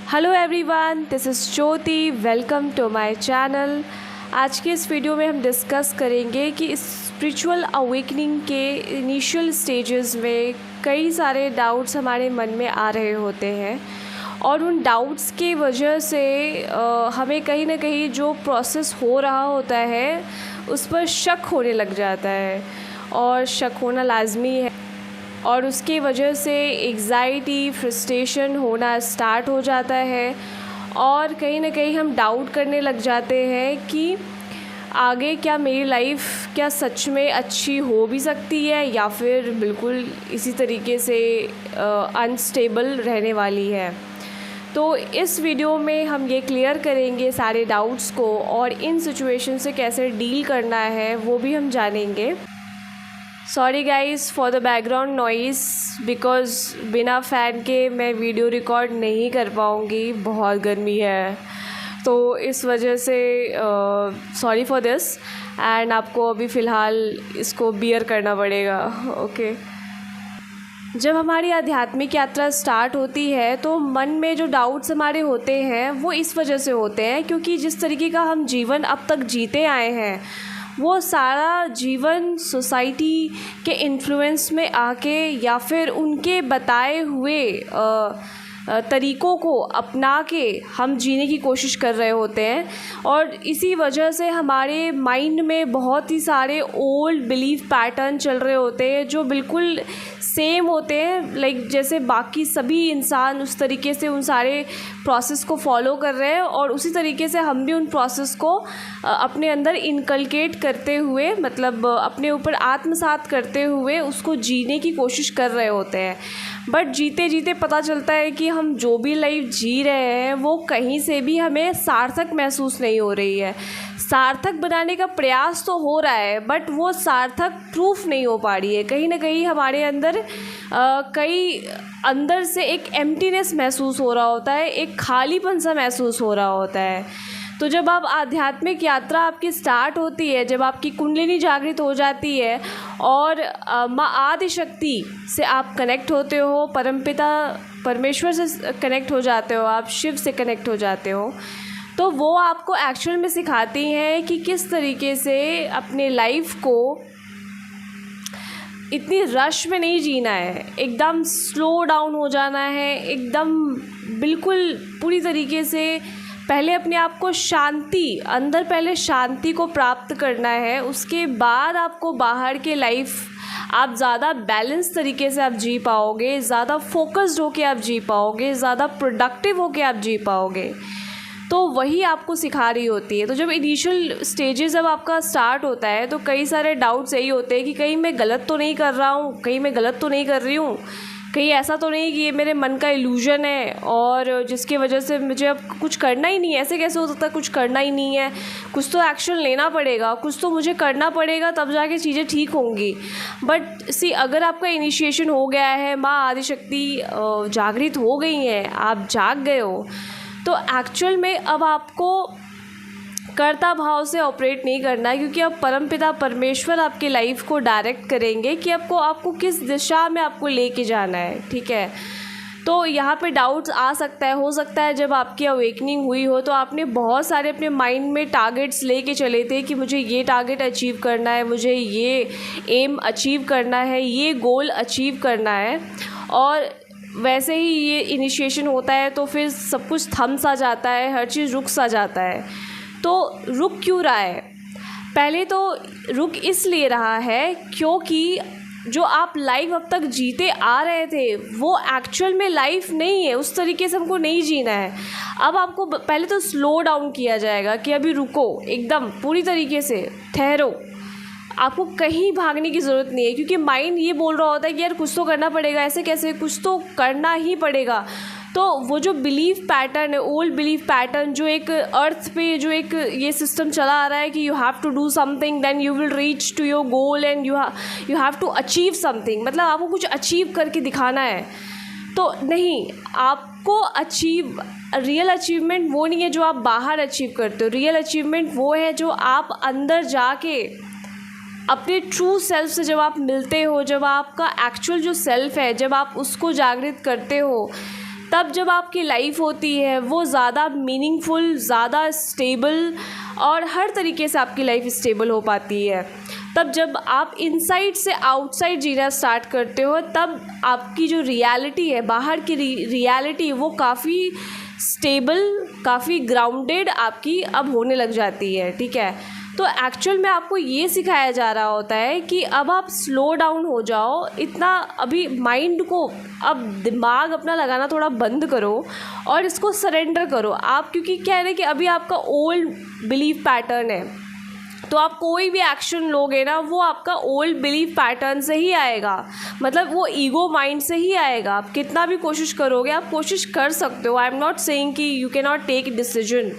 Hello everyone, this is Jyoti. Welcome to my channel. आज के इस वीडियो में हम डिस्कस करेंगे कि इस स्पिरिचुअल अवेकनिंग के इनिशियल स्टेजेस में कई सारे डाउट्स हमारे मन में आ रहे होते हैं और उन डाउट्स की वजह से हमें कहीं ना कहीं जो प्रोसेस हो रहा होता है उस पर शक होने लग जाता है और शक होना लाजमी है और उसकी वजह से एग्ज़ाइटी, फ्रस्ट्रेशन होना स्टार्ट हो जाता है और कहीं ना कहीं हम डाउट करने लग जाते हैं कि आगे क्या मेरी लाइफ क्या सच में अच्छी हो भी सकती है या फिर बिल्कुल इसी तरीके से अनस्टेबल रहने वाली है। तो इस वीडियो में हम ये क्लियर करेंगे सारे डाउट्स को और इन सिचुएशन से कैसे डील करना है वो भी हम जानेंगे। Sorry guys for the background noise, because बिना फ़ैन के मैं वीडियो रिकॉर्ड नहीं कर पाऊँगी, बहुत गर्मी है तो इस वजह से सॉरी फॉर दिस एंड आपको अभी फ़िलहाल इसको बियर करना पड़ेगा। ओके। जब हमारी आध्यात्मिक यात्रा स्टार्ट होती है तो मन में जो डाउट्स हमारे होते हैं वो इस वजह से होते हैं क्योंकि जिस तरीके का हम जीवन अब तक जीते आए हैं वो सारा जीवन सोसाइटी के इन्फ्लुएंस में आके या फिर उनके बताए हुए तरीक़ों को अपना के हम जीने की कोशिश कर रहे होते हैं और इसी वजह से हमारे माइंड में बहुत ही सारे ओल्ड बिलीफ पैटर्न चल रहे होते हैं जो बिल्कुल सेम होते हैं, लाइक जैसे बाकी सभी इंसान उस तरीके से उन सारे प्रोसेस को फॉलो कर रहे हैं और उसी तरीके से हम भी उन प्रोसेस को अपने अंदर इनकलकेट करते हुए, मतलब अपने ऊपर आत्मसात करते हुए उसको जीने की कोशिश कर रहे होते हैं। बट जीते जीते पता चलता है कि हम जो भी लाइफ जी रहे हैं वो कहीं से भी हमें सार्थक महसूस नहीं हो रही है। सार्थक बनाने का प्रयास तो हो रहा है बट वो सार्थक प्रूफ नहीं हो पा रही है। कहीं ना कहीं हमारे अंदर कई अंदर से एक एम्प्टीनेस महसूस हो रहा होता है, एक खालीपन सा महसूस हो रहा होता है। तो जब आप आध्यात्मिक यात्रा आपकी स्टार्ट होती है, जब आपकी कुंडलिनी जागृत हो जाती है और माँ आदिशक्ति से आप कनेक्ट होते हो, परमपिता परमेश्वर से कनेक्ट हो जाते हो, आप शिव से कनेक्ट हो जाते हो, तो वो आपको एक्चुअल में सिखाती हैं कि किस तरीके से अपने लाइफ को इतनी रश में नहीं जीना है, एकदम स्लो डाउन हो जाना है, एकदम बिल्कुल पूरी तरीके से पहले अपने आप को शांति, अंदर पहले शांति को प्राप्त करना है, उसके बाद आपको बाहर के लाइफ आप ज़्यादा बैलेंस तरीके से आप जी पाओगे, ज़्यादा फोकस्ड होके आप जी पाओगे, ज़्यादा प्रोडक्टिव होके आप जी पाओगे। तो वही आपको सिखा रही होती है। तो जब इनिशियल स्टेजेस जब आपका स्टार्ट होता है तो कई सारे डाउट्स यही होते हैं कि कहीं मैं गलत तो नहीं कर रहा हूँ, कहीं मैं गलत तो नहीं कर रही हूँ, कहीं ऐसा तो नहीं कि ये मेरे मन का इल्यूजन है और जिसकी वजह से मुझे अब कुछ करना ही नहीं है। ऐसे कैसे हो सकता है, कुछ करना ही नहीं है, कुछ तो एक्शन लेना पड़ेगा, कुछ तो मुझे करना पड़ेगा तब जाके चीज़ें ठीक होंगी। बट सी, अगर आपका इनिशिएशन हो गया है, माँ आदिशक्ति जागृत हो गई हैं, आप जाग गए हो, तो एक्चुअल में अब आपको कर्ता भाव से ऑपरेट नहीं करना है क्योंकि अब परमपिता परमेश्वर आपकी लाइफ को डायरेक्ट करेंगे कि आपको किस दिशा में आपको लेके जाना है। ठीक है। तो यहाँ पे डाउट्स आ सकता है, हो सकता है जब आपकी अवेकनिंग हुई हो तो आपने बहुत सारे अपने माइंड में टारगेट्स लेके चले थे कि मुझे ये टारगेट अचीव करना है, मुझे ये एम अचीव करना है, ये गोल अचीव करना है, और वैसे ही ये इनिशिएशन होता है तो फिर सब कुछ थम सा जाता है, हर चीज़ रुक सा जाता है। तो रुक क्यों रहा है? पहले तो रुक इसलिए रहा है क्योंकि जो आप लाइफ अब तक जीते आ रहे थे वो एक्चुअल में लाइफ नहीं है, उस तरीके से हमको नहीं जीना है। अब आपको पहले तो स्लो डाउन किया जाएगा कि अभी रुको, एकदम पूरी तरीके से ठहरो, आपको कहीं भागने की ज़रूरत नहीं है क्योंकि माइंड ये बोल रहा होता है कि यार कुछ तो करना पड़ेगा, ऐसे कैसे, कुछ तो करना ही पड़ेगा। तो वो जो बिलीफ पैटर्न है, ओल्ड बिलीफ पैटर्न, जो एक अर्थ पे जो एक ये सिस्टम चला आ रहा है कि you have to do something then you will reach to your goal and you have to achieve something, मतलब आपको कुछ अचीव करके दिखाना है। तो नहीं, आपको रियल अचीवमेंट वो नहीं है जो आप बाहर अचीव करते हो। रियल अचीवमेंट वो है जो आप अंदर जाके अपने ट्रू सेल्फ से जब आप मिलते हो, जब आपका एक्चुअल जो सेल्फ है जब आप उसको जागृत करते हो, तब जब आपकी लाइफ होती है वो ज़्यादा मीनिंगफुल, ज़्यादा स्टेबल और हर तरीके से आपकी लाइफ स्टेबल हो पाती है। तब जब आप इनसाइड से आउटसाइड जीना स्टार्ट करते हो, तब आपकी जो रियलिटी है, बाहर की रियलिटी, वो काफ़ी स्टेबल, काफ़ी ग्राउंडेड आपकी अब होने लग जाती है। ठीक है, तो एक्चुअल में आपको ये सिखाया जा रहा होता है कि अब आप स्लो डाउन हो जाओ, इतना अभी माइंड को, अब दिमाग अपना लगाना थोड़ा बंद करो और इसको सरेंडर करो आप, क्योंकि क्या है ना कि अभी आपका ओल्ड बिलीफ पैटर्न है, तो आप कोई भी एक्शन लोगे ना वो आपका ओल्ड बिलीफ पैटर्न से ही आएगा, मतलब वो ईगो माइंड से ही आएगा। आप कितना भी कोशिश करोगे, आप कोशिश कर सकते हो, आई एम नॉट सेइंग कि you can not take decision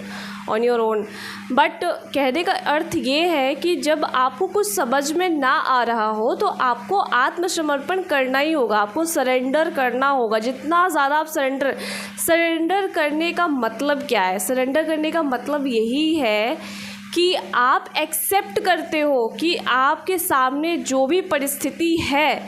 on your own, but कहने का अर्थ ये है कि जब आपको कुछ समझ में ना आ रहा हो तो आपको आत्मसमर्पण करना ही होगा, आपको सरेंडर करना होगा। जितना ज़्यादा आप सरेंडर करने का मतलब क्या है? सरेंडर करने का मतलब यही है कि आप एक्सेप्ट करते हो कि आपके सामने जो भी परिस्थिति है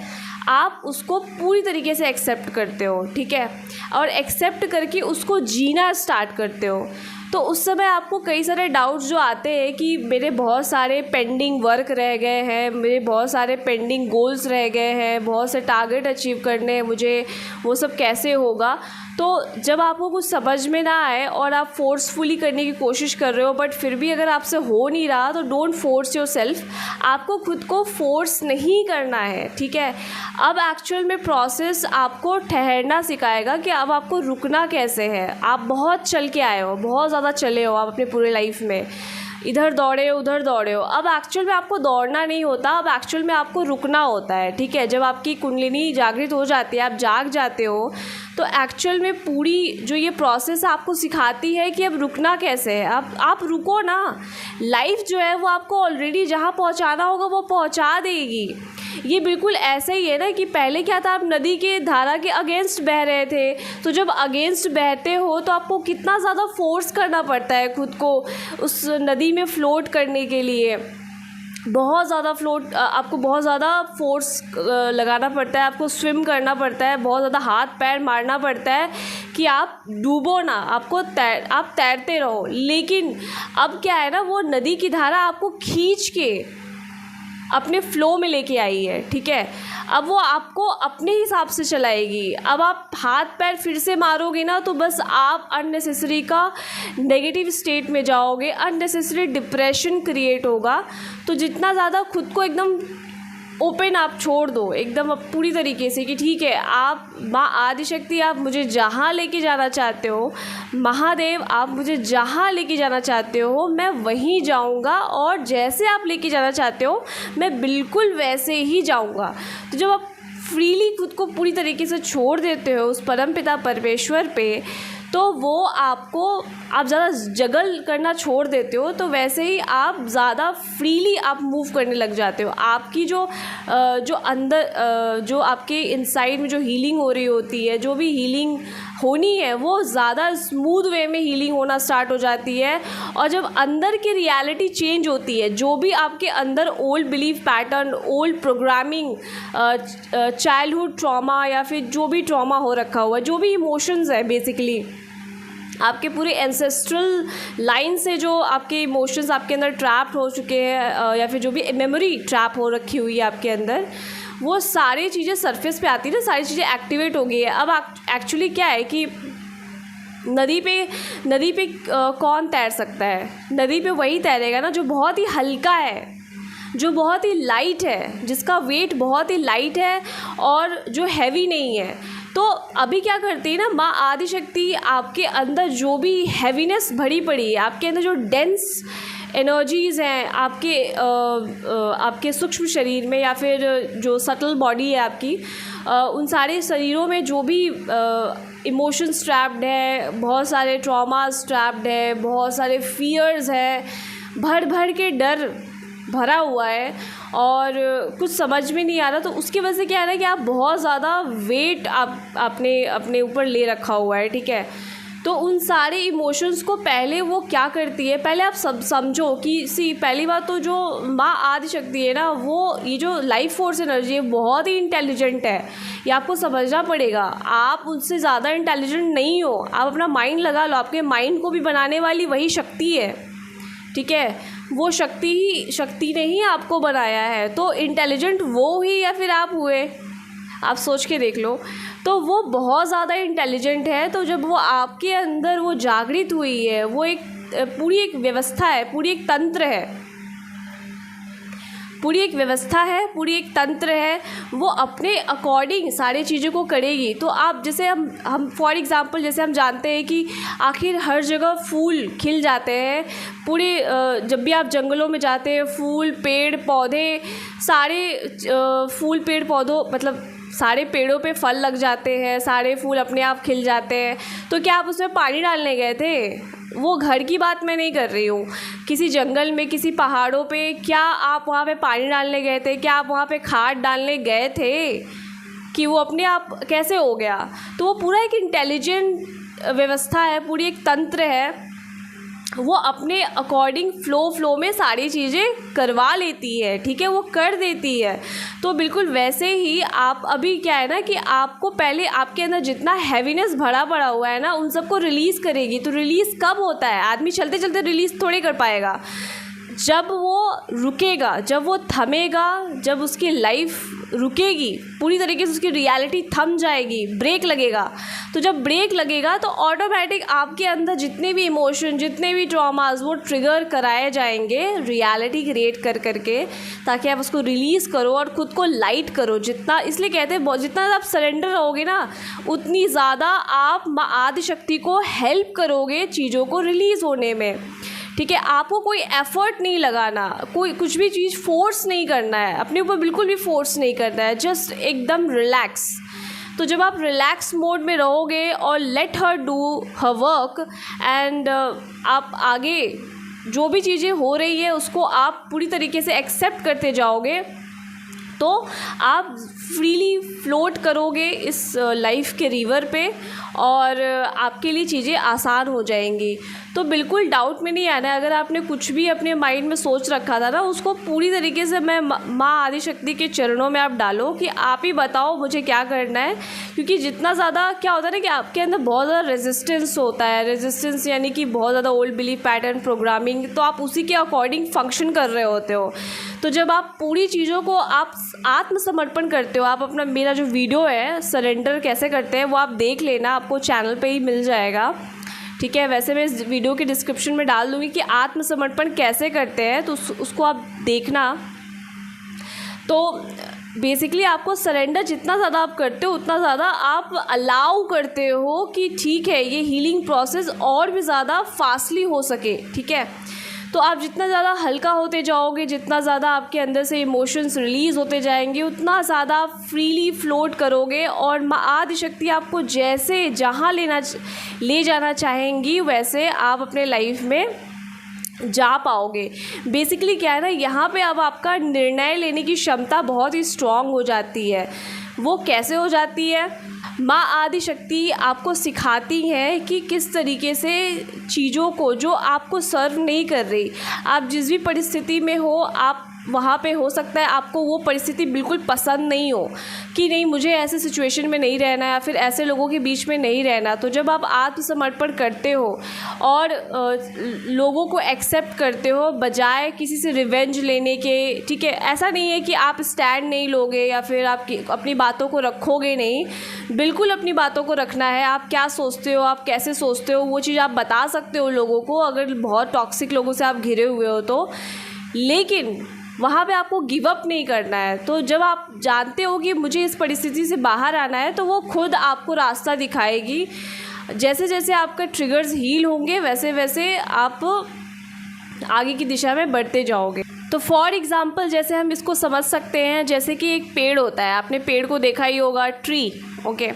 आप उसको पूरी तरीके से एक्सेप्ट करते हो। ठीक है, और एक्सेप्ट करके उसको जीना स्टार्ट करते हो। तो उस समय आपको कई सारे डाउट्स जो आते हैं कि मेरे बहुत सारे पेंडिंग वर्क रह गए हैं, मेरे बहुत सारे पेंडिंग गोल्स रह गए हैं, बहुत से टारगेट अचीव करने हैं मुझे, वो सब कैसे होगा? तो जब आपको कुछ समझ में ना आए और आप फोर्सफुली करने की कोशिश कर रहे हो बट फिर भी अगर आपसे हो नहीं रहा, तो डोंट फोर्स योरसेल्फ। आपको खुद को फोर्स नहीं करना है। ठीक है, अब एक्चुअल में प्रोसेस आपको ठहरना सिखाएगा कि अब आपको रुकना कैसे है। आप बहुत चल के आए हो, बहुत ज़्यादा चले हो आप अपने पूरे लाइफ में, इधर दौड़े हो उधर दौड़े हो। अब एक्चुअल में आपको दौड़ना नहीं होता, अब एक्चुअल में आपको रुकना होता है। ठीक है, जब आपकी कुंडलिनी जागृत हो जाती है, आप जाग जाते हो, तो एक्चुअल में पूरी जो ये प्रोसेस आपको सिखाती है कि अब रुकना कैसे है। आप रुको ना, लाइफ जो है वो आपको ऑलरेडी जहाँ पहुँचाना होगा वो पहुँचा देगी। ये बिल्कुल ऐसा ही है ना कि पहले क्या था, आप नदी के धारा के अगेंस्ट बह रहे थे, तो जब अगेंस्ट बहते हो तो आपको कितना ज़्यादा फोर्स करना पड़ता है खुद को उस नदी में फ्लोट करने के लिए। बहुत ज़्यादा आपको बहुत ज़्यादा फोर्स लगाना पड़ता है, आपको स्विम करना पड़ता है, बहुत ज़्यादा हाथ पैर मारना पड़ता है कि आप डूबो ना, आप तैरते रहो। लेकिन अब क्या है ना, वो नदी की धारा आपको खींच के अपने फ्लो में लेके आई है। ठीक है, अब वो आपको अपने हिसाब से चलाएगी। अब आप हाथ पैर फिर से मारोगे ना तो बस आप अननेसेसरी का नेगेटिव स्टेट में जाओगे, अननेसेसरी डिप्रेशन क्रिएट होगा। तो जितना ज़्यादा खुद को एकदम ओपन आप छोड़ दो, एकदम अब पूरी तरीके से कि ठीक है, आप माँ आदिशक्ति, आप मुझे जहाँ लेके जाना चाहते हो, महादेव आप मुझे जहाँ लेके जाना चाहते हो मैं वहीं जाऊँगा, और जैसे आप लेके जाना चाहते हो मैं बिल्कुल वैसे ही जाऊँगा। तो जब आप फ्रीली खुद को पूरी तरीके से छोड़ देते हो उस परमपिता परमेश्वर पे, तो वो आप ज़्यादा जगल करना छोड़ देते हो, तो वैसे ही आप ज़्यादा फ्रीली आप मूव करने लग जाते हो। आपकी जो अंदर जो आपके इनसाइड में जो हीलिंग हो रही होती है, जो भी हीलिंग होनी है, वो ज़्यादा स्मूथ वे में हीलिंग होना स्टार्ट हो जाती है। और जब अंदर की रियलिटी चेंज होती है, जो भी आपके अंदर old belief pattern, old programming, childhood trauma या फिर जो भी ट्रॉमा हो रखा हुआ है, जो भी इमोशंस है, बेसिकली आपके पूरे एंसेस्ट्रल लाइन से जो आपके इमोशंस आपके अंदर ट्रैप्ड हो चुके हैं, या फिर जो भी मेमोरी ट्रैप हो रखी हुई है आपके अंदर, वो सारी चीज़ें सरफेस पे आती है ना, सारी चीज़ें एक्टिवेट हो गई है। अब एक्चुअली क्या है कि नदी पे कौन तैर सकता है? नदी पे वही तैरेगा ना जो बहुत ही हल्का है, जो बहुत ही लाइट है, जिसका वेट बहुत ही लाइट है और जो हैवी नहीं है। तो अभी क्या करती है ना माँ आदिशक्ति, आपके अंदर जो भी हैवीनेस भरी पड़ी है, आपके अंदर जो डेंस एनर्जीज़ हैं आपके सूक्ष्म शरीर में या फिर जो सटल बॉडी है आपकी, उन सारे शरीरों में जो भी इमोशंस ट्रैप्ड है, बहुत सारे ट्रॉमास ट्रैप्ड है, बहुत सारे फियर्स हैं, भर के डर भरा हुआ है और कुछ समझ में नहीं आ रहा, तो उसकी वजह से क्या है ना कि आप बहुत ज़्यादा वेट आपने अपने ऊपर ले रखा हुआ है। ठीक है, तो उन सारे इमोशंस को पहले वो क्या करती है, पहले आप सब समझो कि पहली बात तो जो माँ आदिशक्ति है ना, वो ये जो लाइफ फोर्स एनर्जी है बहुत ही इंटेलिजेंट है, ये आपको समझना पड़ेगा। आप उससे ज़्यादा इंटेलिजेंट नहीं हो, आप अपना माइंड लगा लो, आपके माइंड को भी बनाने वाली वही शक्ति है, ठीक है। वो शक्ति ने ही आपको बनाया है, तो इंटेलिजेंट वो ही या फिर आप हुए, आप सोच के देख लो। तो वो बहुत ज़्यादा इंटेलिजेंट है, तो जब वो आपके अंदर वो जागृत हुई है, वो एक पूरी एक व्यवस्था है, पूरी एक तंत्र है, पूरी एक व्यवस्था है, पूरी एक तंत्र है, वो अपने अकॉर्डिंग सारी चीज़ों को करेगी। तो आप जैसे हम फॉर एग्ज़ाम्पल जैसे हम जानते हैं कि आखिर हर जगह फूल खिल जाते हैं, पूरे जब भी आप जंगलों में जाते हैं, फूल पेड़ पौधे सारे फूल पेड़ पौधों मतलब सारे पेड़ों पे फल लग जाते हैं, सारे फूल अपने आप खिल जाते हैं। तो क्या आप उसमें पानी डालने गए थे? वो घर की बात मैं नहीं कर रही हूँ, किसी जंगल में किसी पहाड़ों पे क्या आप वहाँ पे पानी डालने गए थे? क्या आप वहाँ पे खाद डालने गए थे कि वो अपने आप कैसे हो गया? तो वो पूरा एक इंटेलिजेंट व्यवस्था है, पूरी एक तंत्र है, वो अपने अकॉर्डिंग फ्लो में सारी चीज़ें करवा लेती है, ठीक है, वो कर देती है। तो बिल्कुल वैसे ही आप अभी क्या है ना कि आपको पहले आपके अंदर जितना हैवीनेस भरा पड़ा हुआ है ना, उन सबको रिलीज़ करेगी। तो रिलीज़ कब होता है? आदमी चलते चलते रिलीज़ थोड़ी कर पाएगा, जब वो रुकेगा, जब वो थमेगा, जब उसकी लाइफ रुकेगी, पूरी तरीके से उसकी रियलिटी थम जाएगी, ब्रेक लगेगा। तो जब ब्रेक लगेगा तो ऑटोमेटिक आपके अंदर जितने भी इमोशन, जितने भी ट्रॉमास वो ट्रिगर कराए जाएंगे रियलिटी क्रिएट कर करके, ताकि आप उसको रिलीज़ करो और ख़ुद को लाइट करो। जितना इसलिए कहते हैं जितना आप सरेंडर रहोगे ना, उतनी ज़्यादा आप माँ आदिशक्ति को हेल्प करोगे चीज़ों को रिलीज़ होने में, ठीक है। आपको कोई एफर्ट नहीं लगाना, कोई कुछ भी चीज़ फोर्स नहीं करना है, अपने ऊपर बिल्कुल भी फोर्स नहीं करना है, जस्ट एकदम रिलैक्स। तो जब आप रिलैक्स मोड में रहोगे और let her do her work and आप आगे जो भी चीज़ें हो रही है उसको आप पूरी तरीके से एक्सेप्ट करते जाओगे, तो आप फ्रीली फ्लोट करोगे इस लाइफ के रिवर पे और आपके लिए चीज़ें आसान हो जाएंगी। तो बिल्कुल डाउट में नहीं आना है, अगर आपने कुछ भी अपने माइंड में सोच रखा था ना, उसको पूरी तरीके से मैं माँ आदिशक्ति के चरणों में आप डालो कि आप ही बताओ मुझे क्या करना है। क्योंकि जितना ज़्यादा क्या होता है ना कि आपके अंदर बहुत ज़्यादा रेजिस्टेंस होता है, रेजिस्टेंस यानी कि बहुत ज़्यादा ओल्ड बिलीफ पैटर्न प्रोग्रामिंग, तो आप उसी के अकॉर्डिंग फंक्शन कर रहे होते हो। तो जब आप पूरी चीज़ों को आप आत्मसमर्पण करते हो, आप अपना मेरा जो वीडियो है सरेंडर कैसे करते हैं वो आप देख लेना, आपको चैनल पे ही मिल जाएगा, ठीक है। वैसे मैं इस वीडियो के डिस्क्रिप्शन में डाल दूँगी कि आत्मसमर्पण कैसे करते हैं, तो उसको आप देखना। तो बेसिकली आपको सरेंडर जितना ज़्यादा आप करते हो उतना ज़्यादा आप अलाउ करते हो कि ठीक है ये हीलिंग प्रोसेस और भी ज़्यादा फास्टली हो सके, ठीक है। तो आप जितना ज़्यादा हल्का होते जाओगे, जितना ज़्यादा आपके अंदर से इमोशंस रिलीज़ होते जाएंगे, उतना ज़्यादा आप फ्रीली फ्लोट करोगे और माँ आदिशक्ति आपको जैसे जहाँ ले जाना चाहेंगी वैसे आप अपने लाइफ में जा पाओगे। बेसिकली क्या है ना, यहाँ पे अब आपका निर्णय लेने की क्षमता बहुत ही स्ट्रॉन्ग हो जाती है। वो कैसे हो जाती है? माँ आदिशक्ति आपको सिखाती है कि किस तरीके से चीज़ों को जो आपको सर्व नहीं कर रही, आप जिस भी परिस्थिति में हो, आप वहाँ पे हो सकता है आपको वो परिस्थिति बिल्कुल पसंद नहीं हो कि नहीं मुझे ऐसे सिचुएशन में नहीं रहना या फिर ऐसे लोगों के बीच में नहीं रहना। तो जब आप आत्मसमर्पण करते हो और लोगों को एक्सेप्ट करते हो बजाय किसी से रिवेंज लेने के, ठीक है, ऐसा नहीं है कि आप स्टैंड नहीं लोगे या फिर आप अपनी बातों को रखोगे नहीं, बिल्कुल अपनी बातों को रखना है। आप क्या सोचते हो, आप कैसे सोचते हो, वो चीज़ आप बता सकते हो लोगों को अगर बहुत टॉक्सिक लोगों से आप घिरे हुए हो तो, लेकिन वहाँ पे आपको गिव अप नहीं करना है। तो जब आप जानते हो कि मुझे इस परिस्थिति से बाहर आना है तो वो खुद आपको रास्ता दिखाएगी। जैसे जैसे आपका ट्रिगर्स हील होंगे वैसे वैसे आप आगे की दिशा में बढ़ते जाओगे। तो फॉर एग्ज़ाम्पल जैसे हम इसको समझ सकते हैं, जैसे कि एक पेड़ होता है, आपने पेड़ को देखा ही होगा, ट्री, ओके।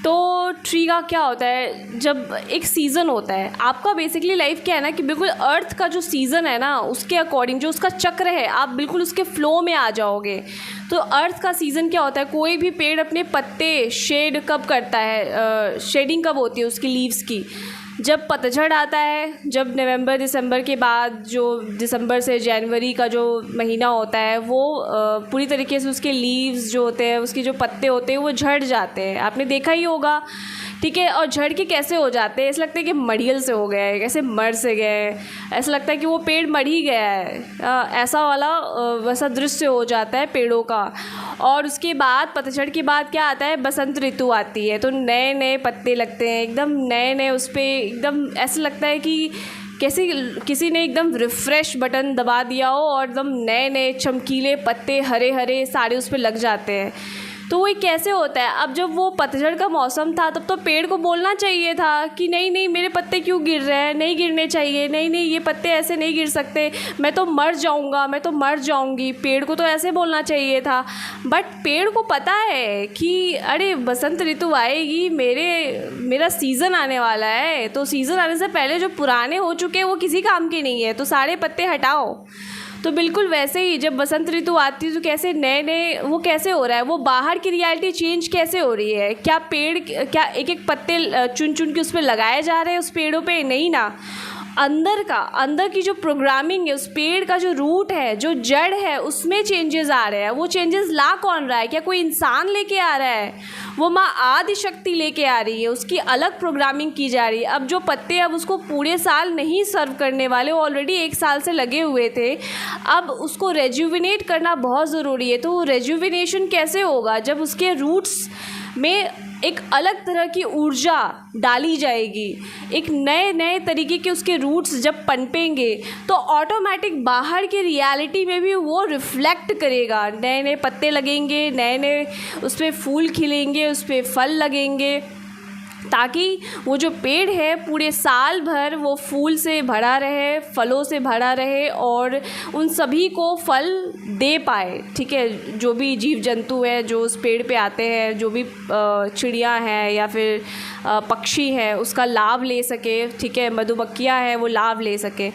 तो ट्री का क्या होता है, जब एक सीज़न होता है आपका, बेसिकली लाइफ क्या है ना कि बिल्कुल अर्थ का जो सीज़न है ना उसके अकॉर्डिंग जो उसका चक्र है आप बिल्कुल उसके फ्लो में आ जाओगे। तो अर्थ का सीज़न क्या होता है, कोई भी पेड़ अपने पत्ते शेड कब करता है, शेडिंग कब होती है उसकी लीव्स की, जब पतझड़ आता है, जब नवंबर दिसंबर के बाद जो दिसंबर से जनवरी का जो महीना होता है वो पूरी तरीके से उसके लीव्स जो होते हैं, उसके जो पत्ते होते हैं वो झड़ जाते हैं, आपने देखा ही होगा। ठीक है, और झड़ के कैसे हो जाते हैं, ऐसा लगता है कि मड़ियल से हो गया है, कैसे मर से गए, ऐसा लगता है कि वो पेड़ मर ही गया है, ऐसा वाला वैसा दृश्य हो जाता है पेड़ों का। और उसके बाद पतझड़ के बाद क्या आता है, बसंत ऋतु आती है, तो नए नए पत्ते लगते हैं, एकदम नए नए, उस पर एकदम ऐसा लगता है कि कैसे किसी ने एकदम रिफ़्रेश बटन दबा दिया हो और एकदम नए नए चमकीले पत्ते हरे हरे सारे उस पर लग जाते हैं। तो वो कैसे होता है, अब जब वो पतझड़ का मौसम था तब तो पेड़ को बोलना चाहिए था कि नहीं नहीं मेरे पत्ते क्यों गिर रहे हैं, नहीं गिरने चाहिए, नहीं नहीं ये पत्ते ऐसे नहीं गिर सकते, मैं तो मर जाऊंगा, मैं तो मर जाऊंगी, पेड़ को तो ऐसे बोलना चाहिए था। बट पेड़ को पता है कि अरे बसंत ऋतु आएगी, मेरा सीज़न आने वाला है, तो सीज़न आने से पहले जो पुराने हो चुके हैं वो किसी काम के नहीं है, तो सारे पत्ते हटाओ। तो बिल्कुल वैसे ही जब बसंत ऋतु आती है तो कैसे नए नए वो कैसे हो रहा है, वो बाहर की रियलिटी चेंज कैसे हो रही है, क्या पेड़ क्या एक एक पत्ते चुन चुन के उस पर लगाए जा रहे हैं उस पेड़ों पे, नहीं ना, अंदर की जो प्रोग्रामिंग है, उस पेड़ का जो रूट है, जो जड़ है, उसमें चेंजेस आ रहे हैं। वो चेंजेस ला कौन रहा है, क्या कोई इंसान लेके आ रहा है, वो माँ आदि शक्ति लेके आ रही है, उसकी अलग प्रोग्रामिंग की जा रही है। अब जो पत्ते अब उसको पूरे साल नहीं सर्व करने वाले, वो ऑलरेडी 1 साल से लगे हुए थे, अब उसको रेजुविनेट करना बहुत ज़रूरी है। तो वो रेजुविनेशन कैसे होगा, जब उसके रूट्स में एक अलग तरह की ऊर्जा डाली जाएगी, एक नए नए तरीके के उसके रूट्स जब पनपेंगे तो ऑटोमेटिक बाहर की रियलिटी में भी वो रिफ्लेक्ट करेगा, नए नए पत्ते लगेंगे, नए नए उस पर फूल खिलेंगे, उस पर फल लगेंगे, ताकि वो जो पेड़ है पूरे साल भर वो फूल से भरा रहे, फलों से भरा रहे और उन सभी को फल दे पाए। ठीक है, जो भी जीव जंतु है जो उस पेड़ पे आते हैं, जो भी चिड़िया हैं या फिर पक्षी हैं उसका लाभ ले सके। ठीक है, मधुमक्खियाँ हैं वो लाभ ले सके।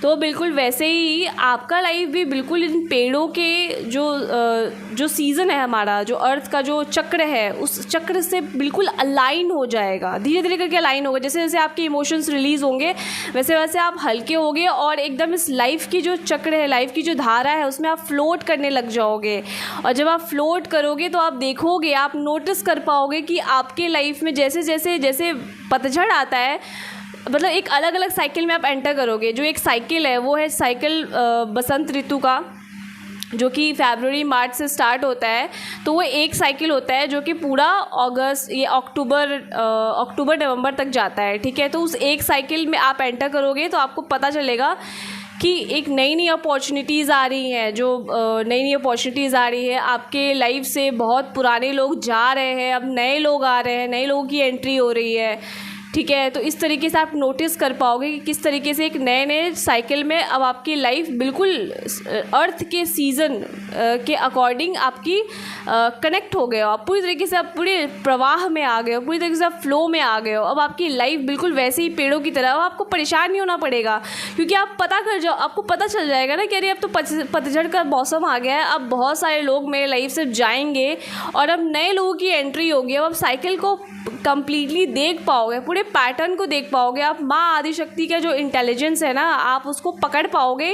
तो बिल्कुल वैसे ही आपका लाइफ भी बिल्कुल इन पेड़ों के जो सीज़न है हमारा, जो अर्थ का जो चक्र है, उस चक्र से बिल्कुल अलाइन हो जाएगा, धीरे धीरे करके अलाइन होगा। जैसे जैसे आपके इमोशंस रिलीज़ होंगे वैसे वैसे आप हल्के होगे और एकदम इस लाइफ की जो चक्र है, लाइफ की जो धारा है, उसमें आप फ्लोट करने लग जाओगे। और जब आप फ्लोट करोगे तो आप देखोगे, आप नोटिस कर पाओगे कि आपके लाइफ में जैसे जैसे जैसे पतझड़ आता है, मतलब एक अलग अलग साइकिल में आप एंटर करोगे। जो एक साइकिल है वो है साइकिल बसंत ऋतु का, जो कि फरवरी मार्च से स्टार्ट होता है। तो वो एक साइकिल होता है जो कि पूरा अगस्त ये अक्टूबर नवंबर तक जाता है। ठीक है, तो उस एक साइकिल में आप एंटर करोगे तो आपको पता चलेगा कि एक नई नई अपॉर्चुनिटीज़ आ रही हैं, जो नई नई अपॉर्चुनिटीज़ आ रही है। आपके लाइफ से बहुत पुराने लोग जा रहे हैं, अब नए लोग आ रहे हैं, नए लोगों की एंट्री हो रही है। ठीक है, तो इस तरीके से आप नोटिस कर पाओगे कि किस तरीके से एक नए नए साइकिल में अब आपकी लाइफ बिल्कुल अर्थ के सीज़न के अकॉर्डिंग आपकी कनेक्ट हो गए हो। आप पूरी तरीके से आप पूरे प्रवाह में आ गए हो, पूरी तरीके से आप फ्लो में आ गए हो। अब आपकी लाइफ बिल्कुल वैसे ही पेड़ों की तरह, आपको परेशान नहीं होना पड़ेगा, क्योंकि आप पता कर जाओ, आपको पता चल जाएगा ना कि अरे अब तो पतझड़ का मौसम आ गया है, अब बहुत सारे लोग मेरे लाइफ से जाएंगे और अब नए लोगों की एंट्री होगी। अब आप साइकिल को कंप्लीटली देख पाओगे, पूरे पैटर्न को देख पाओगे। आप माँ आदिशक्ति का जो इंटेलिजेंस है ना, आप उसको पकड़ पाओगे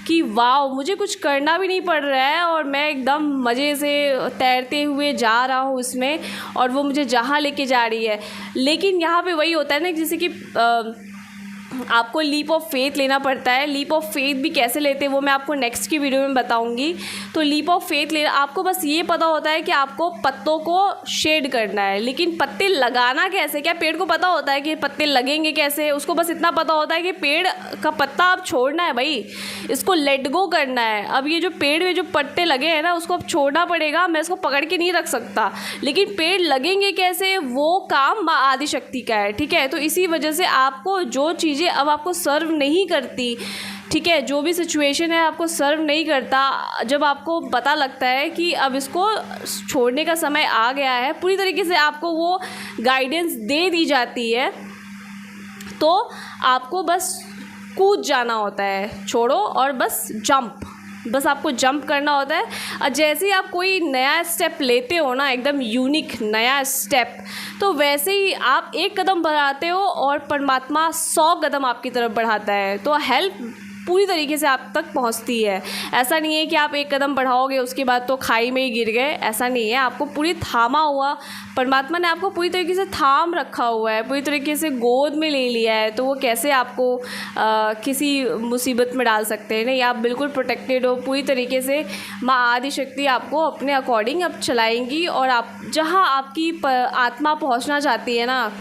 कि वाह, मुझे कुछ करना भी नहीं पड़ रहा है और मैं एकदम मज़े से तैरते हुए जा रहा हूँ इसमें, और वो मुझे जहाँ लेके जा रही है। लेकिन यहाँ पे वही होता है ना, जैसे कि आपको लीप ऑफ फेथ लेना पड़ता है। लीप ऑफ फेथ भी कैसे लेते हैं वो मैं आपको नेक्स्ट की वीडियो में बताऊंगी। तो लीप ऑफ फेथ लेना, आपको बस ये पता होता है कि आपको पत्तों को शेड करना है, लेकिन पत्ते लगाना कैसे, क्या पेड़ को पता होता है कि पत्ते लगेंगे कैसे? उसको बस इतना पता होता है कि पेड़ का पत्ता आप छोड़ना है भाई, इसको लेट गो करना है। अब ये जो पेड़ में जो पत्ते लगे हैं ना, उसको अब छोड़ना पड़ेगा, मैं इसको पकड़ के नहीं रख सकता। लेकिन पेड़ लगेंगे कैसे, वो काम माँ आदिशक्ति का है। ठीक है, तो इसी वजह से आपको जो चीज़ें अब आपको सर्व नहीं करती, ठीक है, जो भी सिचुएशन है आपको सर्व नहीं करता, जब आपको पता लगता है कि अब इसको छोड़ने का समय आ गया है, पूरी तरीके से आपको वो गाइडेंस दे दी जाती है, तो आपको बस कूद जाना होता है, छोड़ो और बस जंप, बस आपको जंप करना होता है। और जैसे ही आप कोई नया स्टेप लेते हो ना, एकदम यूनिक नया स्टेप, तो वैसे ही आप एक कदम बढ़ाते हो और परमात्मा 100 कदम आपकी तरफ बढ़ाता है। तो हेल्प पूरी तरीके से आप तक पहुंचती है। ऐसा नहीं है कि आप एक कदम बढ़ाओगे उसके बाद तो खाई में ही गिर गए, ऐसा नहीं है। आपको पूरी थामा हुआ, परमात्मा ने आपको पूरी तरीके से थाम रखा हुआ है, पूरी तरीके से गोद में ले लिया है। तो वो कैसे आपको किसी मुसीबत में डाल सकते हैं? नहीं, आप बिल्कुल प्रोटेक्टेड हो पूरी तरीके से। माँ आदिशक्ति आपको अपने अकॉर्डिंग अब चलाएंगी और आप जहाँ आपकी आत्मा पहुँचना चाहती है ना,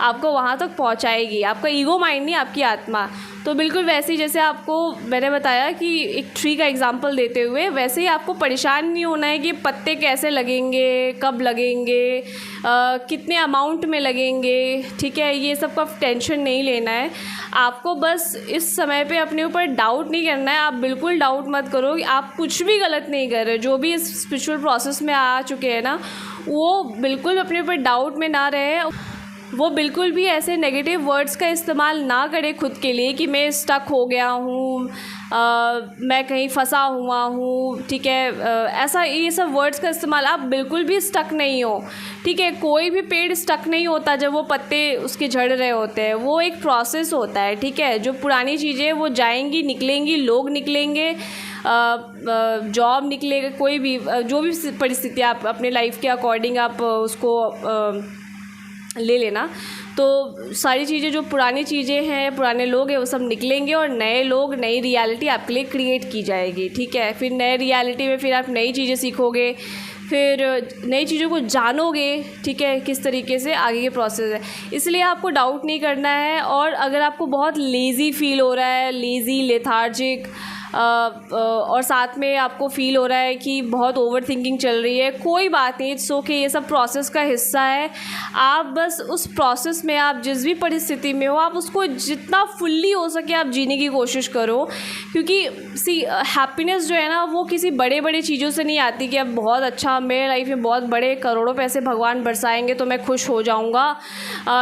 आपको वहाँ तक पहुँचाएगी। आपका ईगो माइंड नहीं, आपकी आत्मा। तो बिल्कुल वैसे ही जैसे आपको मैंने बताया कि एक ट्री का एग्जांपल देते हुए, वैसे ही आपको परेशान नहीं होना है कि पत्ते कैसे लगेंगे, कब लगेंगे, कितने अमाउंट में लगेंगे, ठीक है, ये सब का टेंशन नहीं लेना है। आपको बस इस समय पे अपने ऊपर डाउट नहीं करना है। आप बिल्कुल डाउट मत करो कि आप कुछ भी गलत नहीं कर रहे। जो भी इस स्पिरिचुअल प्रोसेस में आ चुके हैं ना, वो बिल्कुल अपने ऊपर डाउट में ना रहे। वो बिल्कुल भी ऐसे नेगेटिव वर्ड्स का इस्तेमाल ना करे खुद के लिए कि मैं स्टक हो गया हूँ, मैं कहीं फंसा हुआ हूँ, ठीक है, ऐसा ये सब वर्ड्स का इस्तेमाल। आप बिल्कुल भी स्टक नहीं हो, ठीक है। कोई भी पेड़ स्टक नहीं होता जब वो पत्ते उसके झड़ रहे होते हैं, वो एक प्रोसेस होता है, ठीक है। जो पुरानी चीज़ें वो जाएंगी, निकलेंगी, लोग निकलेंगे, जॉब निकलेगा, कोई भी जो भी परिस्थिति आप अपने लाइफ के अकॉर्डिंग आप उसको ले लेना। तो सारी चीज़ें जो पुरानी चीज़ें हैं, पुराने लोग हैं, वो सब निकलेंगे और नए लोग, नई रियलिटी आपके लिए क्रिएट की जाएगी, ठीक है। फिर नए रियलिटी में फिर आप नई चीज़ें सीखोगे, फिर नई चीज़ों को जानोगे, ठीक है, किस तरीके से आगे के प्रोसेस है। इसलिए आपको डाउट नहीं करना है। और अगर आपको बहुत लेज़ी फील हो रहा है, लेज़ी, लेथार्जिक, और साथ में आपको फ़ील हो रहा है कि बहुत ओवर थिंकिंग चल रही है, कोई बात नहीं, इट्स ओके, ये सब प्रोसेस का हिस्सा है। आप बस उस प्रोसेस में, आप जिस भी परिस्थिति में हो, आप उसको जितना फुल्ली हो सके आप जीने की कोशिश करो। क्योंकि हैप्पीनेस जो है ना, वो किसी बड़े बड़े चीज़ों से नहीं आती कि अब बहुत अच्छा मेरे लाइफ में बहुत बड़े करोड़ों पैसे भगवान बरसाएंगे तो मैं खुश हो जाऊँगा।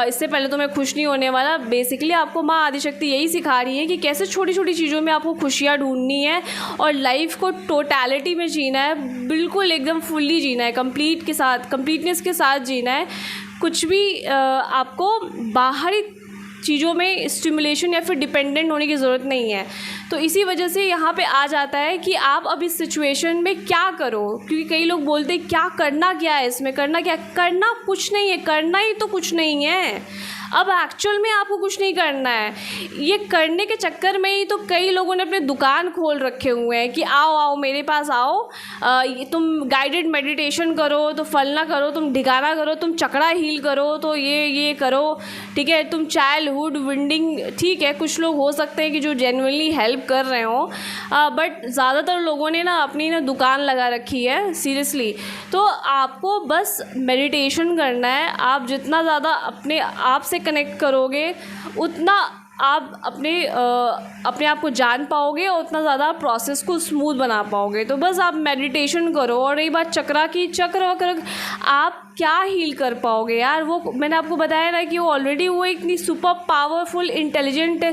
इससे पहले तो मैं खुश नहीं होने वाला। बेसिकली आपको माँ आदिशक्ति यही सिखा रही है कि कैसे छोटी छोटी चीज़ों में आपको खुशियाँ ढूंढनी है और लाइफ को टोटलिटी में जीना है, बिल्कुल एकदम फुल्ली जीना है, कंप्लीटनेस के साथ जीना है। कुछ भी आपको बाहरी चीज़ों में स्टिमुलेशन या फिर डिपेंडेंट होने की ज़रूरत नहीं है। तो इसी वजह से यहाँ पे आ जाता है कि आप अब इस सिचुएशन में क्या करो। क्योंकि कई लोग बोलते हैं क्या करना, क्या है इसमें, करना क्या, करना कुछ नहीं है, करना ही तो कुछ नहीं है। अब एक्चुअल में आपको कुछ नहीं करना है। ये करने के चक्कर में ही तो कई लोगों ने अपने दुकान खोल रखे हुए हैं कि आओ आओ मेरे पास आओ, तुम गाइडेड मेडिटेशन करो तो फलना करो, तुम ढिकाना करो, तुम चक्रा हील करो, तो ये करो, ठीक है, तुम चाइल्डहुड विंडिंग, ठीक है, कुछ लोग हो सकते हैं कि जो जेन्युइनली हेल्प कर रहे हो, बट ज़्यादातर लोगों ने ना अपनी दुकान लगा रखी है, सीरियसली। तो आपको बस मेडिटेशन करना है। आप जितना ज़्यादा अपने आप से कनेक्ट करोगे उतना आप अपने आप को जान पाओगे और उतना ज़्यादा प्रोसेस को स्मूथ बना पाओगे। तो बस आप मेडिटेशन करो। और रही बात चक्रा की, चक्र वक्र आप क्या हील कर पाओगे यार? वो मैंने आपको बताया ना कि वो ऑलरेडी वो इतनी सुपर पावरफुल इंटेलिजेंट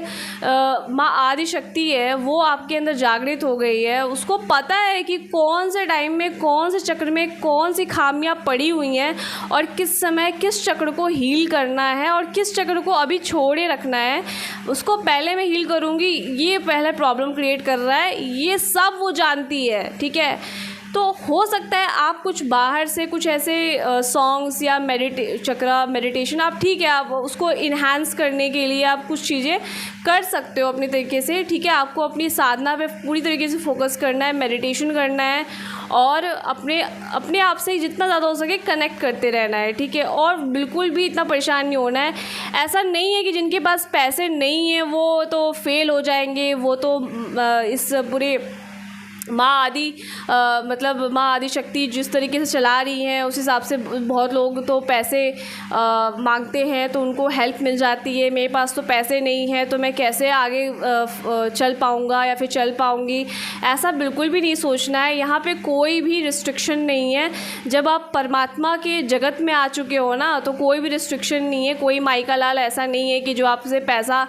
माँ आदिशक्ति है, वो आपके अंदर जागृत हो गई है। उसको पता है कि कौन से टाइम में, कौन से चक्र में कौन सी खामियां पड़ी हुई हैं और किस समय किस चक्र को हील करना है और किस चक्र को अभी छोड़े रखना है। उसको पहले मैं हील करूँगी, ये पहले प्रॉब्लम क्रिएट कर रहा है, ये सब वो जानती है, ठीक है। तो हो सकता है आप कुछ बाहर से कुछ ऐसे सॉन्ग्स या चक्रा मेडिटेशन, आप ठीक है, आप उसको इन्हांस करने के लिए आप कुछ चीज़ें कर सकते हो अपने तरीके से, ठीक है। आपको अपनी साधना पे पूरी तरीके से फोकस करना है, मेडिटेशन करना है और अपने आप से जितना ज़्यादा हो सके कनेक्ट करते रहना है, ठीक है। और बिल्कुल भी इतना परेशान नहीं होना है। ऐसा नहीं है कि जिनके पास पैसे नहीं हैं वो तो फेल हो जाएंगे, वो तो इस पूरे माँ आदि मतलब माँ आदि शक्ति जिस तरीके से चला रही हैं उस हिसाब से बहुत लोग तो पैसे मांगते हैं तो उनको हेल्प मिल जाती है। मेरे पास तो पैसे नहीं हैं तो मैं कैसे आगे चल पाऊँगा या फिर चल पाऊँगी, ऐसा बिल्कुल भी नहीं सोचना है। यहाँ पे कोई भी रिस्ट्रिक्शन नहीं है। जब आप परमात्मा के जगत में आ चुके हो ना तो कोई भी रिस्ट्रिक्शन नहीं है। कोई माइका लाल ऐसा नहीं है कि जो आपसे पैसा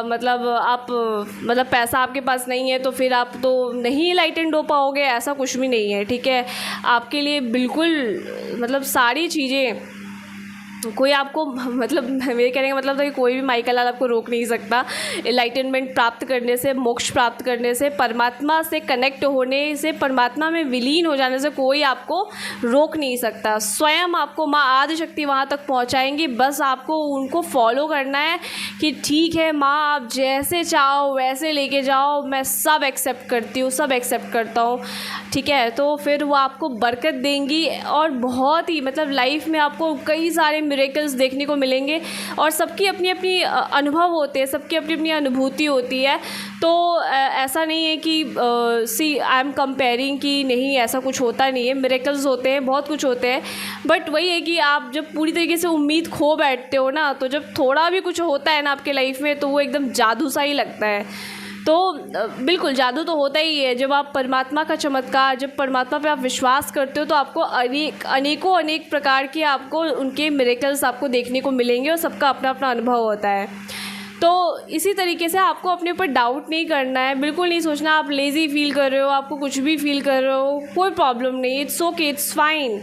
मतलब पैसा आपके पास नहीं है तो फिर आप तो नहीं लाइटेंड हो पाओगे, ऐसा कुछ भी नहीं है। ठीक है, आपके लिए बिल्कुल मतलब सारी चीज़ें, कोई आपको मतलब मेरे कहने का मतलब था कि कोई भी माइका लाल आपको रोक नहीं सकता एनलाइटनमेंट प्राप्त करने से, मोक्ष प्राप्त करने से, परमात्मा से कनेक्ट होने से, परमात्मा में विलीन हो जाने से कोई आपको रोक नहीं सकता। स्वयं आपको माँ आदिशक्ति वहाँ तक पहुँचाएंगी, बस आपको उनको फॉलो करना है कि ठीक है माँ आप जैसे चाहो वैसे लेके जाओ, मैं सब एक्सेप्ट करती हूँ, सब एक्सेप्ट करता हूँ। ठीक है, तो फिर वो आपको बरकत देंगी और बहुत ही मतलब लाइफ में आपको कई सारे मिरेकल्स देखने को मिलेंगे। और सबकी अपनी अपनी अनुभव होते हैं, सबकी अपनी अपनी अनुभूति होती है। तो ऐसा नहीं है कि सी आई एम कंपेयरिंग कि नहीं ऐसा कुछ होता नहीं है, मिरेकल्स होते हैं, बहुत कुछ होते हैं। बट वही है कि आप जब पूरी तरीके से उम्मीद खो बैठते हो ना, तो जब थोड़ा भी कुछ होता है ना आपके लाइफ में तो वो एकदम जादू सा ही लगता है। तो बिल्कुल जादू तो होता ही है। जब आप परमात्मा का चमत्कार, जब परमात्मा पे आप विश्वास करते हो तो आपको अनेक प्रकार के आपको उनके मिरेकल्स आपको देखने को मिलेंगे और सबका अपना अपना अनुभव होता है। तो इसी तरीके से आपको अपने ऊपर डाउट नहीं करना है, बिल्कुल नहीं सोचना आप लेज़ी फील कर रहे हो, आपको कुछ भी फील कर रहे हो, कोई प्रॉब्लम नहीं, इट्स ओके, इट्स फाइन।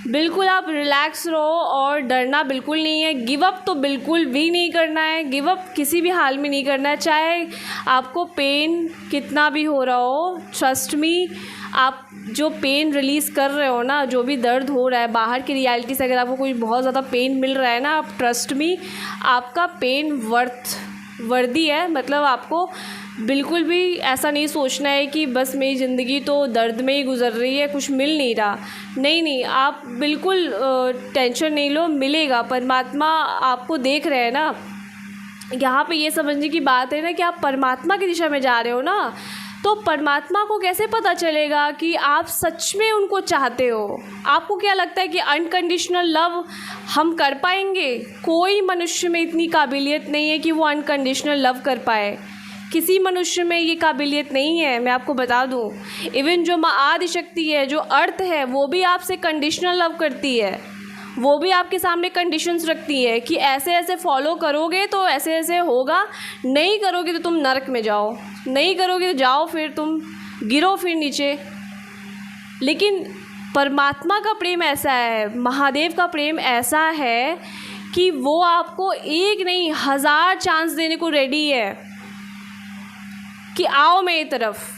बिल्कुल आप रिलैक्स रहो और डरना बिल्कुल नहीं है। गिव अप तो बिल्कुल भी नहीं करना है, गिव अप किसी भी हाल में नहीं करना है। चाहे आपको पेन कितना भी हो रहा हो, ट्रस्ट मी, आप जो पेन रिलीज़ कर रहे हो ना, जो भी दर्द हो रहा है बाहर की रियलिटी से, अगर आपको कोई बहुत ज़्यादा पेन मिल रहा है ना, आप ट्रस्ट मी, आपका पेन वर्दी है। मतलब आपको बिल्कुल भी ऐसा नहीं सोचना है कि बस मेरी ज़िंदगी तो दर्द में ही गुजर रही है, कुछ मिल नहीं रहा। नहीं, आप बिल्कुल टेंशन नहीं लो, मिलेगा। परमात्मा आपको देख रहे हैं ना। यहाँ पे ये समझने की बात है ना कि आप परमात्मा की दिशा में जा रहे हो ना, तो परमात्मा को कैसे पता चलेगा कि आप सच में उनको चाहते हो? आपको क्या लगता है कि अनकंडीशनल लव हम कर पाएंगे? कोई मनुष्य में इतनी काबिलियत नहीं है कि वो अनकंडीशनल लव कर पाए। किसी मनुष्य में ये काबिलियत नहीं है, मैं आपको बता दूं। इवन जो माँ आदिशक्ति है, जो अर्थ है, वो भी आपसे कंडीशनल लव करती है। वो भी आपके सामने कंडीशंस रखती है कि ऐसे ऐसे फॉलो करोगे तो ऐसे ऐसे होगा, नहीं करोगे तो तुम नरक में जाओ, नहीं करोगे तो जाओ फिर तुम गिरो फिर नीचे। लेकिन परमात्मा का प्रेम ऐसा है, महादेव का प्रेम ऐसा है कि वो आपको एक नहीं 1000 चांस देने को रेडी है कि आओ मेरी तरफ।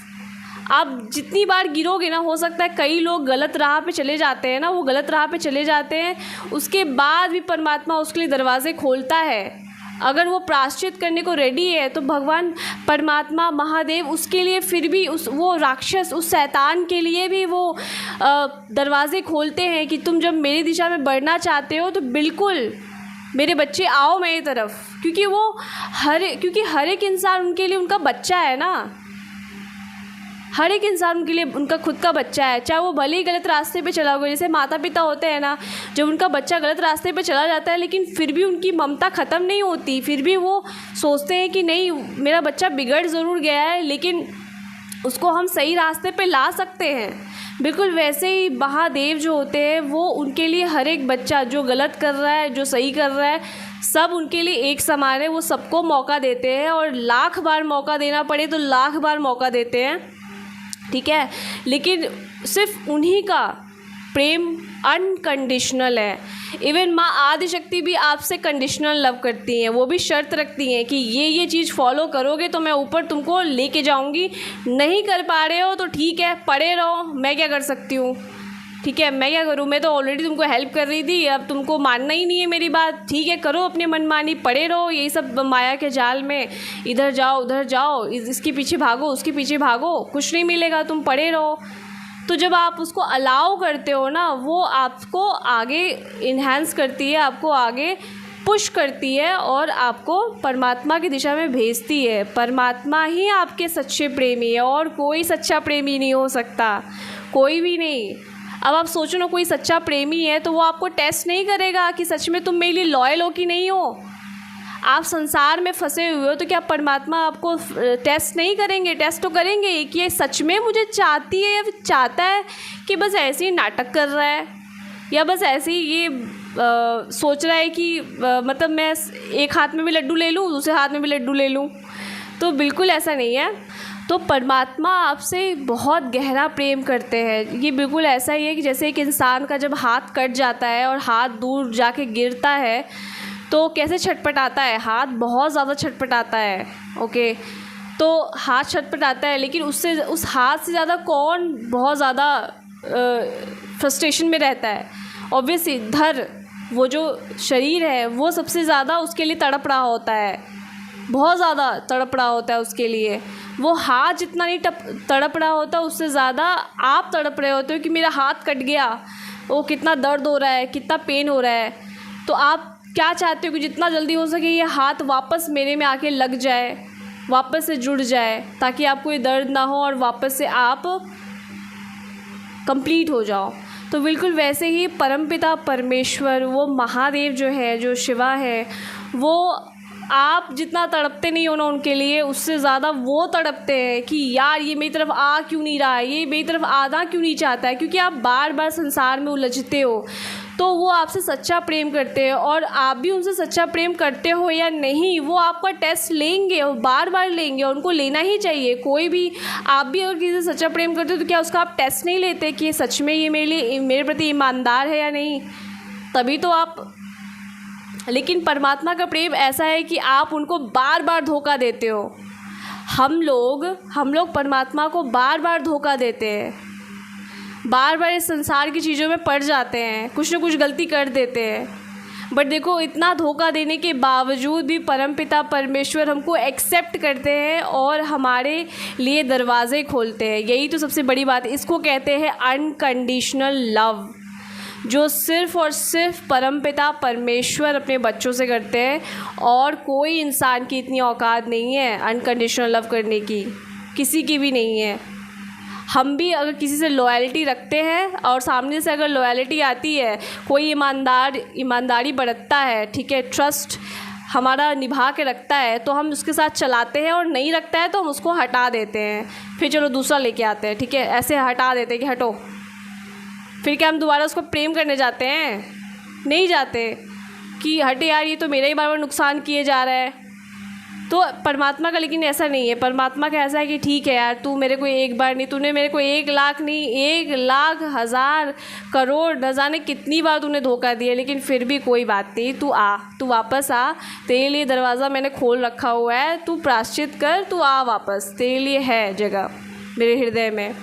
आप जितनी बार गिरोगे ना, हो सकता है कई लोग गलत राह पे चले जाते हैं ना, वो गलत राह पे चले जाते हैं, उसके बाद भी परमात्मा उसके लिए दरवाज़े खोलता है। अगर वो प्रायश्चित करने को रेडी है तो भगवान परमात्मा महादेव उसके लिए फिर भी वो राक्षस, उस शैतान के लिए भी वो दरवाज़े खोलते हैं कि तुम जब मेरी दिशा में बढ़ना चाहते हो तो बिल्कुल मेरे बच्चे आओ मेरी तरफ। क्योंकि हर एक इंसान उनके लिए उनका बच्चा है ना, हर एक इंसान उनके लिए उनका खुद का बच्चा है। चाहे वो भले ही गलत रास्ते पे चला गया, जैसे माता पिता होते हैं ना, जब उनका बच्चा गलत रास्ते पे चला जाता है लेकिन फिर भी उनकी ममता ख़त्म नहीं होती, फिर भी वो सोचते हैं कि नहीं मेरा बच्चा बिगड़ ज़रूर गया है लेकिन उसको हम सही रास्ते पे ला सकते हैं। बिल्कुल वैसे ही महादेव जो होते हैं वो उनके लिए हर एक बच्चा जो गलत कर रहा है, जो सही कर रहा है, सब उनके लिए एक समान है। वो सबको मौका देते हैं और लाख बार मौका देना पड़े तो लाख बार मौका देते हैं। ठीक है, लेकिन सिर्फ उन्हीं का प्रेम अनकंडीशनल है। इवन माँ आदिशक्ति भी आपसे कंडीशनल लव करती हैं, वो भी शर्त रखती हैं कि ये चीज़ फॉलो करोगे तो मैं ऊपर तुमको लेके जाऊंगी। नहीं कर पा रहे हो तो ठीक है, पड़े रहो, मैं क्या कर सकती हूँ। ठीक है, मैं क्या करूँ, मैं तो ऑलरेडी तुमको हेल्प कर रही थी, अब तुमको मानना ही नहीं है मेरी बात। ठीक है, करो अपने मनमानी, पड़े रहो यही सब माया के जाल में, इधर जाओ उधर जाओ, इसके पीछे भागो उसके पीछे भागो, कुछ नहीं मिलेगा, तुम पड़े रहो। तो जब आप उसको अलाउ करते हो ना, वो आपको आगे इन्हेंस करती है, आपको आगे पुश करती है और आपको परमात्मा की दिशा में भेजती है। परमात्मा ही आपके सच्चे प्रेमी है और कोई सच्चा प्रेमी नहीं हो सकता, कोई भी नहीं। अब आप सोचो ना, कोई सच्चा प्रेमी है तो वो आपको टेस्ट नहीं करेगा कि सच में तुम मेरे लिए लॉयल हो कि नहीं हो। आप संसार में फंसे हुए हो तो क्या परमात्मा आपको टेस्ट नहीं करेंगे? टेस्ट तो करेंगे कि ये सच में मुझे चाहती है या फिर चाहता है कि बस ऐसे ही नाटक कर रहा है, या बस ऐसे ही ये सोच रहा है कि मतलब मैं एक हाथ में भी लड्डू ले लूँ, दूसरे हाथ में भी लड्डू ले लूँ। तो बिल्कुल ऐसा नहीं है। तो परमात्मा आपसे बहुत गहरा प्रेम करते हैं। ये बिल्कुल ऐसा ही है कि जैसे एक इंसान का जब हाथ कट जाता है और हाथ दूर जाके गिरता है तो कैसे छटपटाता है, हाथ बहुत ज़्यादा छटपटाता है। ओके, तो हाथ छटपटाता है, लेकिन उससे उस हाथ से ज़्यादा कौन बहुत ज़्यादा फ्रस्ट्रेशन में रहता है? ऑब्वियसली धर, वो जो शरीर है वो सबसे ज़्यादा उसके लिए तड़प रहा होता है, बहुत ज़्यादा तड़प रहा होता है उसके लिए। वो हाथ जितना नहीं तड़प रहा होता, उससे ज़्यादा आप तड़प रहे होते हो कि मेरा हाथ कट गया, वो कितना दर्द हो रहा है, कितना पेन हो रहा है। तो आप क्या चाहते हो कि जितना जल्दी हो सके ये हाथ वापस मेरे में आके लग जाए, वापस से जुड़ जाए, ताकि आपको ये दर्द ना हो और वापस से आप कंप्लीट हो जाओ। तो बिल्कुल वैसे ही परमपिता परमेश्वर, वो महादेव जो है, जो शिवा है, वो आप जितना तड़पते नहीं हो ना उनके लिए, उससे ज़्यादा वो तड़पते हैं कि यार ये मेरी तरफ आ क्यों नहीं रहा है, ये मेरी तरफ आना क्यों नहीं चाहता है। क्योंकि आप बार बार संसार में उलझते हो, तो वो आपसे सच्चा प्रेम करते हैं। और आप भी उनसे सच्चा प्रेम करते हो या नहीं, वो आपका टेस्ट लेंगे और बार बार लेंगे, और उनको लेना ही चाहिए। कोई भी, आप भी अगर किसी से सच्चा प्रेम करते हो तो क्या उसका आप टेस्ट नहीं लेते कि सच में ये मेरे प्रति ईमानदार है या नहीं? तभी तो आप। लेकिन परमात्मा का प्रेम ऐसा है कि आप उनको बार बार धोखा देते हो। हम लोग परमात्मा को बार बार धोखा देते हैं, बार बार इस संसार की चीज़ों में पड़ जाते हैं, कुछ ना कुछ गलती कर देते हैं। बट देखो, इतना धोखा देने के बावजूद भी परमपिता परमेश्वर हमको एक्सेप्ट करते हैं और हमारे लिए दरवाज़े खोलते हैं। यही तो सबसे बड़ी बात है। इसको कहते हैं अनकंडीशनल लव, जो सिर्फ़ और सिर्फ परमपिता परमेश्वर अपने बच्चों से करते हैं। और कोई इंसान की इतनी औकात नहीं है अनकंडीशनल लव करने की, किसी की भी नहीं है। हम भी अगर किसी से लॉयल्टी रखते हैं और सामने से अगर लॉयल्टी आती है, कोई ईमानदारी बरतता है, ठीक है, ट्रस्ट हमारा निभा के रखता है, तो हम उसके साथ चलाते हैं, और नहीं रखता है तो हम उसको हटा देते हैं, फिर चलो दूसरा लेके आते हैं, ठीक है, ऐसे हटा देते हैं कि हटो। फिर क्या हम दोबारा उसको प्रेम करने जाते हैं? नहीं जाते कि हटे यार, ये तो मेरा ही बार बार नुकसान किए जा रहा है। तो परमात्मा का लेकिन ऐसा नहीं है। परमात्मा का ऐसा है कि ठीक है यार, तू मेरे को एक बार नहीं, तूने मेरे को 1 लाख नहीं, 1 लाख, 1000 करोड़, न जाने कितनी बार तूने धोखा दिया, लेकिन फिर भी कोई बात नहीं, तू वापस आ। तेरे लिए दरवाज़ा मैंने खोल रखा हुआ है, तू प्रायश्चित कर, तू आ वापस, तेरे लिए है जगह मेरे हृदय में।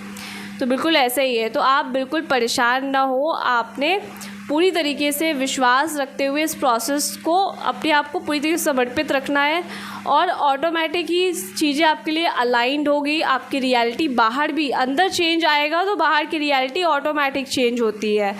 तो बिल्कुल ऐसा ही है। तो आप बिल्कुल परेशान ना हो, आपने पूरी तरीके से विश्वास रखते हुए इस प्रोसेस को, अपने आप को पूरी तरीके से समर्पित रखना है, और ऑटोमेटिक ही चीज़ें आपके लिए अलाइंड होगी। आपकी रियलिटी बाहर भी, अंदर चेंज आएगा तो बाहर की रियलिटी ऑटोमेटिक चेंज होती है।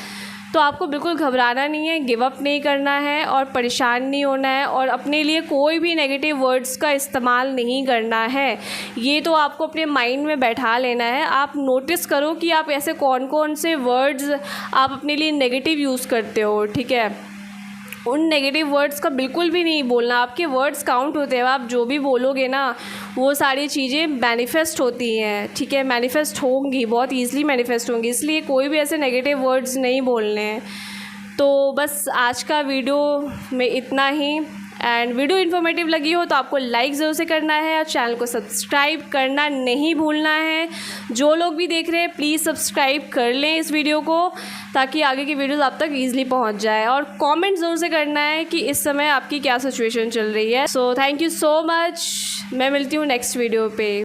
तो आपको बिल्कुल घबराना नहीं है, गिव अप नहीं करना है और परेशान नहीं होना है, और अपने लिए कोई भी नेगेटिव वर्ड्स का इस्तेमाल नहीं करना है। ये तो आपको अपने माइंड में बैठा लेना है। आप नोटिस करो कि आप ऐसे कौन कौन से वर्ड्स आप अपने लिए नेगेटिव यूज़ करते हो, ठीक है। उन नेगेटिव वर्ड्स का बिल्कुल भी नहीं बोलना। आपके वर्ड्स काउंट होते हैं, आप जो भी बोलोगे ना वो सारी चीज़ें मैनिफेस्ट होती हैं, ठीक है, मैनिफेस्ट होंगी, बहुत ईज़िली मैनिफेस्ट होंगी। इसलिए कोई भी ऐसे नेगेटिव वर्ड्स नहीं बोलने हैं। तो बस आज का वीडियो में इतना ही। एंड वीडियो इन्फॉर्मेटिव लगी हो तो आपको लाइक ज़रूर से करना है और चैनल को सब्सक्राइब करना नहीं भूलना है। जो लोग भी देख रहे हैं प्लीज़ सब्सक्राइब कर लें इस वीडियो को, ताकि आगे की वीडियोस आप तक ईजिली पहुंच जाए। और कमेंट ज़रूर से करना है कि इस समय आपकी क्या सिचुएशन चल रही है। So thank you so much. मैं मिलती हूँ नेक्स्ट वीडियो पे।